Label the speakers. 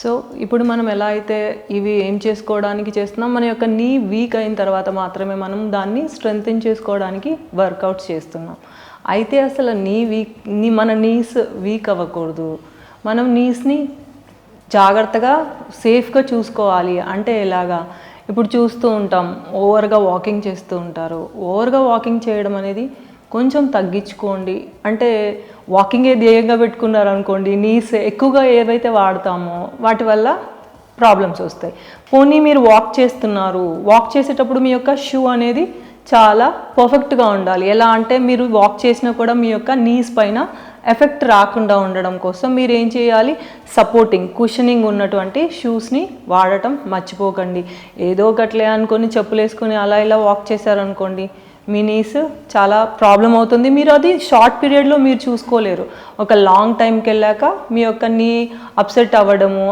Speaker 1: So ఇప్పుడు మనం ఎలా అయితే ఇవి ఏం చేసుకోవడానికి చేస్తున్నాం, మన యొక్క నీ వీక్ అయిన తర్వాత మాత్రమే మనం దాన్ని స్ట్రెంగ్తెన్ చేసుకోవడానికి వర్కౌట్స్ చేస్తున్నాం. అయితే అసలు మన నీస్ వీక్ అవ్వకూడదు. మనం నీస్ని జాగ్రత్తగా సేఫ్గా చూసుకోవాలి. అంటే ఎలాగా, ఇప్పుడు చూస్తూ ఉంటాం ఓవర్గా వాకింగ్ చేస్తూ ఉంటారు. ఓవర్గా వాకింగ్ చేయడం అనేది కొంచెం తగ్గించుకోండి. అంటే వాకింగే ధ్యేయంగా పెట్టుకున్నారు అనుకోండి, నీస్ ఎక్కువగా ఏవైతే వాడతామో వాటి వల్ల ప్రాబ్లమ్స్ వస్తాయి. పోనీ మీరు వాక్ చేస్తున్నారు, వాక్ చేసేటప్పుడు మీ యొక్క షూ అనేది చాలా పర్ఫెక్ట్గా ఉండాలి. ఎలా అంటే మీరు వాక్ చేసినా కూడా మీ యొక్క నీస్ పైన ఎఫెక్ట్ రాకుండా ఉండడం కోసం మీరు ఏం చేయాలి, సపోర్టింగ్ కుషనింగ్ ఉన్నటువంటి షూస్ని వాడటం మర్చిపోకండి. ఏదో ఒకట్లే అనుకొని చెప్పులు వేసుకొని అలా ఇలా వాక్ చేశారనుకోండి, మీ నీస్ చాలా ప్రాబ్లం అవుతుంది. మీరు అది షార్ట్ పీరియడ్లో మీరు చూసుకోలేరు. ఒక లాంగ్ టైంకి వెళ్ళాక మీ యొక్క నీ అప్సెట్ అవ్వడము,